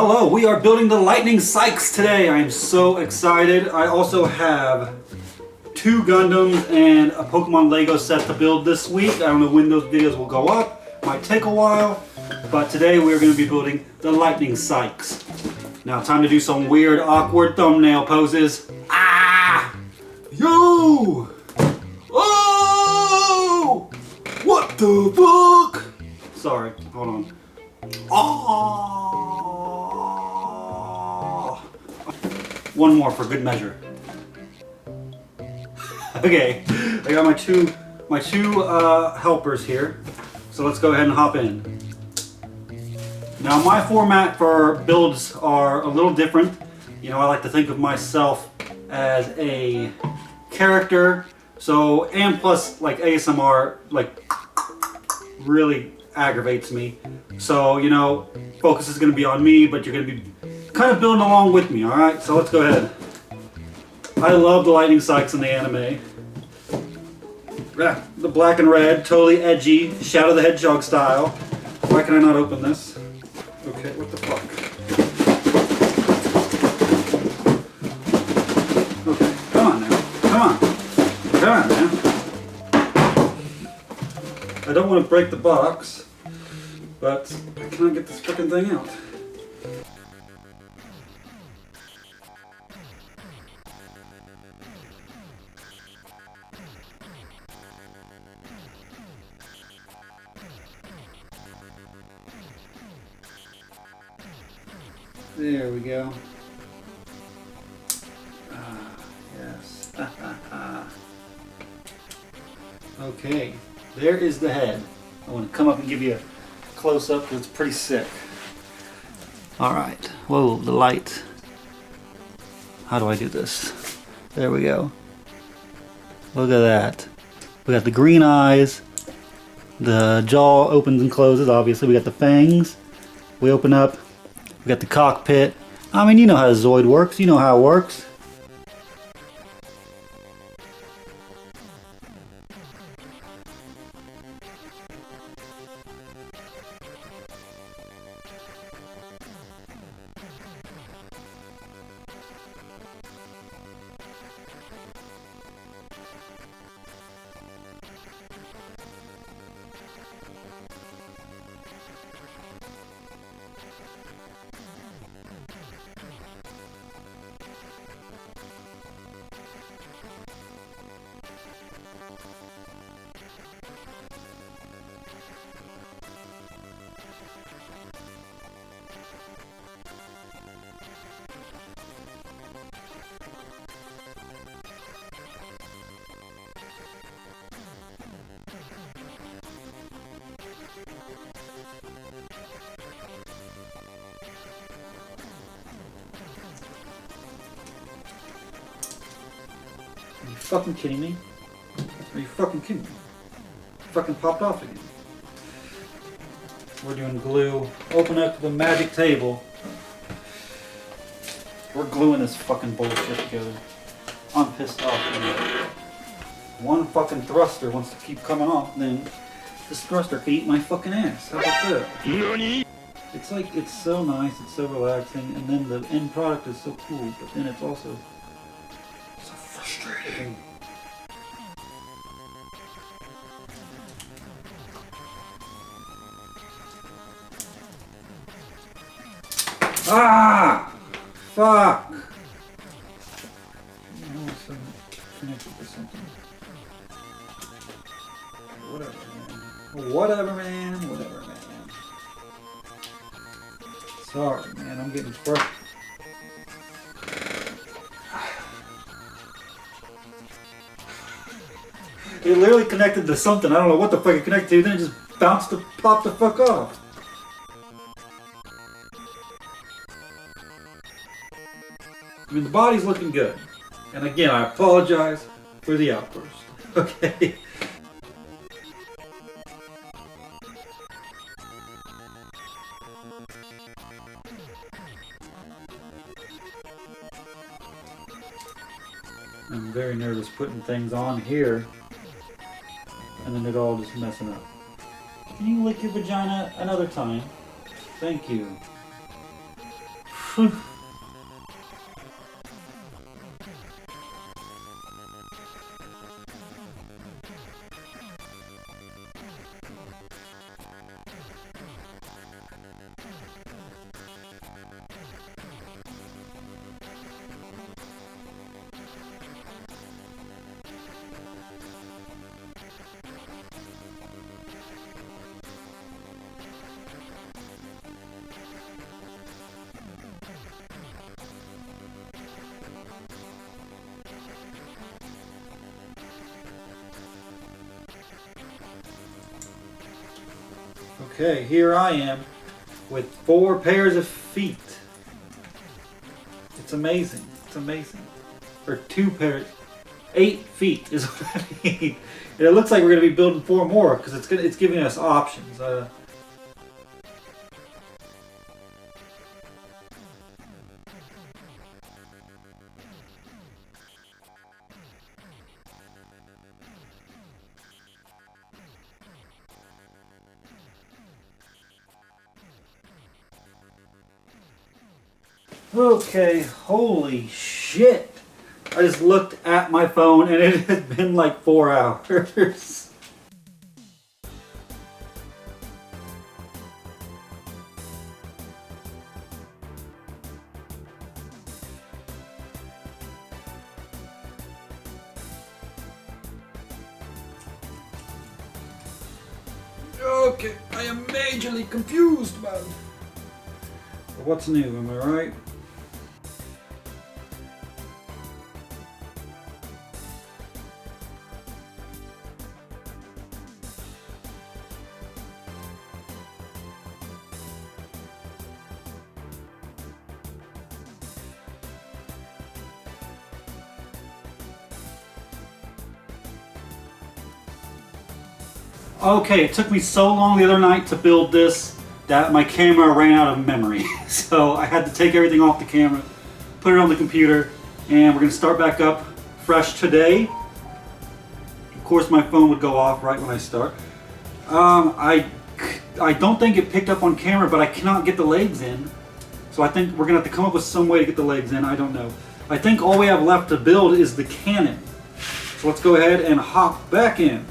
Hello, we are building the lightning Saix today. I am so excited. I also have 2 Gundams and a Pokemon Lego set to build this week. I don't know when those videos will go up. Might take a while, but today we're going to be building the lightning Saix. Now time to do some weird, awkward thumbnail poses. Ah! Yo! Oh! What the fuck? Sorry, hold on. Oh! One more for good measure. Okay, I got my two helpers here, so let's go ahead and hop in. Now my format for builds are a little different. You know, I like to think of myself as a character, so, and plus like ASMR like really aggravates me. So, you know, focus is going to be on me, but you're going to be kind of building along with me, alright? So let's go ahead. I love the lightning Saix in the anime. Yeah, the black and red, totally edgy, Shadow the Hedgehog style. Why can I not open this? Okay, what the fuck? Okay, come on now. Come on. Come on, man. I don't want to break the box, but I cannot get this fucking thing out. There we go. Yes. Okay, there is the head. I want to come up and give you a close-up because it's pretty sick. Alright, whoa, the light. How do I do this? There we go. Look at that. We got the green eyes. The jaw opens and closes, obviously. We got the fangs. We open up. We got the cockpit. I mean, you know how the Zoid works. You know how it works. Are you fucking kidding me? Are you fucking kidding me? Fucking popped off again. We're doing glue. Open up the magic table. We're gluing this fucking bullshit together. I'm pissed off. One fucking thruster wants to keep coming off, then this thruster can eat my fucking ass. How about that? It's like, it's so nice, it's so relaxing, and then the end product is so cool, but then it's also so frustrating. Ah! Fuck! Connected to something. Whatever, man. Whatever, man. Whatever, man. Sorry, man. I'm getting frustrated. It literally connected to something. I don't know what the fuck it connected to. Then it just bounced to pop the fuck off. I mean, the body's looking good. And again, I apologize for the outburst. Okay? I'm very nervous putting things on here. And then it all just messing up. Can you lick your vagina another time? Thank you. Okay, here I am with 4 pairs of feet. It's amazing. It's amazing. Or 2 pairs. 8 feet is what I need. And it looks like we're going to be building 4 more because it's giving us options. Okay, holy shit. I just looked at my phone and it has been like 4 hours. Okay, I am majorly confused about it. What's new, am I right? Okay, it took me so long the other night to build this that my camera ran out of memory. So I had to take everything off the camera, put it on the computer, and we're going to start back up fresh today. Of course my phone would go off right when I start. I don't think it picked up on camera, but I cannot get the legs in. So I think we're going to have to come up with some way to get the legs in. I don't know. I think all we have left to build is the cannon. So let's go ahead and hop back in.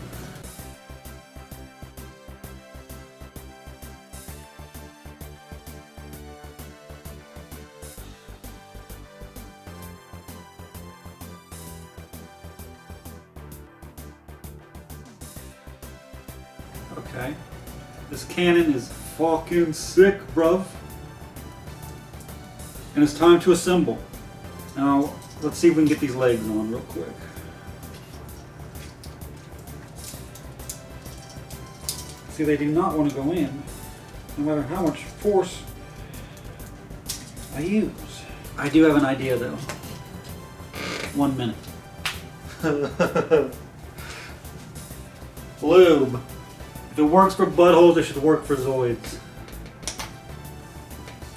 Okay, this cannon is fucking sick, bruv. And it's time to assemble. Now, let's see if we can get these legs on real quick. See, they do not want to go in, no matter how much force I use. I do have an idea, though. 1 minute. Lube. If it works for buttholes, it should work for Zoids.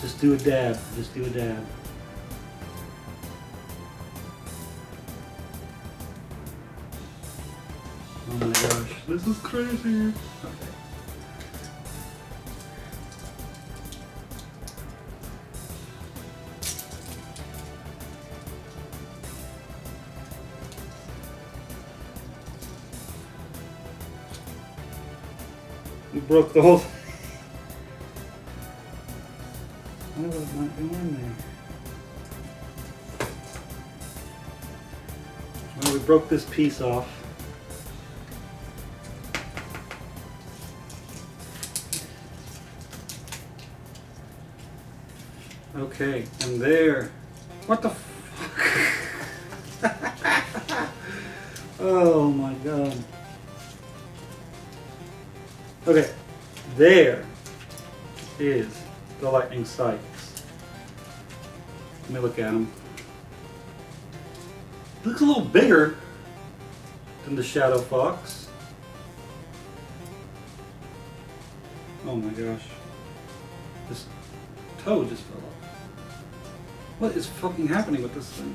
Just do a dab. Just do a dab. Oh my gosh, this is crazy. Okay. We broke the whole thing. Why was it not going there? Well, we broke this piece off. Okay, and there. What the fuck? Oh my god. Okay, there is the lightning Saix. Let me look at him. He looks a little bigger than the Shadow Fox. Oh my gosh. This toe just fell off. What is fucking happening with this thing?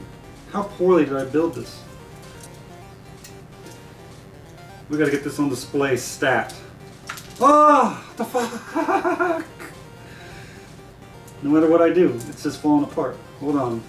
How poorly did I build this? We gotta get this on display stat. Oh, the fuck! No matter what I do, it's just falling apart. Hold on.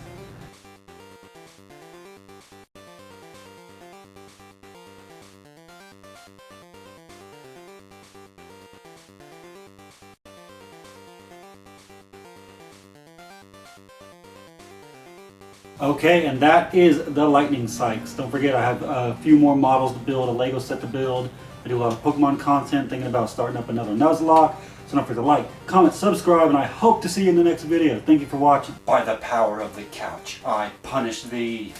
Okay, and that is the Lightning Saix. Don't forget, I have a few more models to build, a Lego set to build. I do a lot of Pokemon content, thinking about starting up another Nuzlocke. So don't forget to like, comment, subscribe, and I hope to see you in the next video. Thank you for watching. By the power of the couch, I punish thee.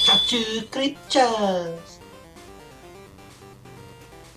Capture creatures.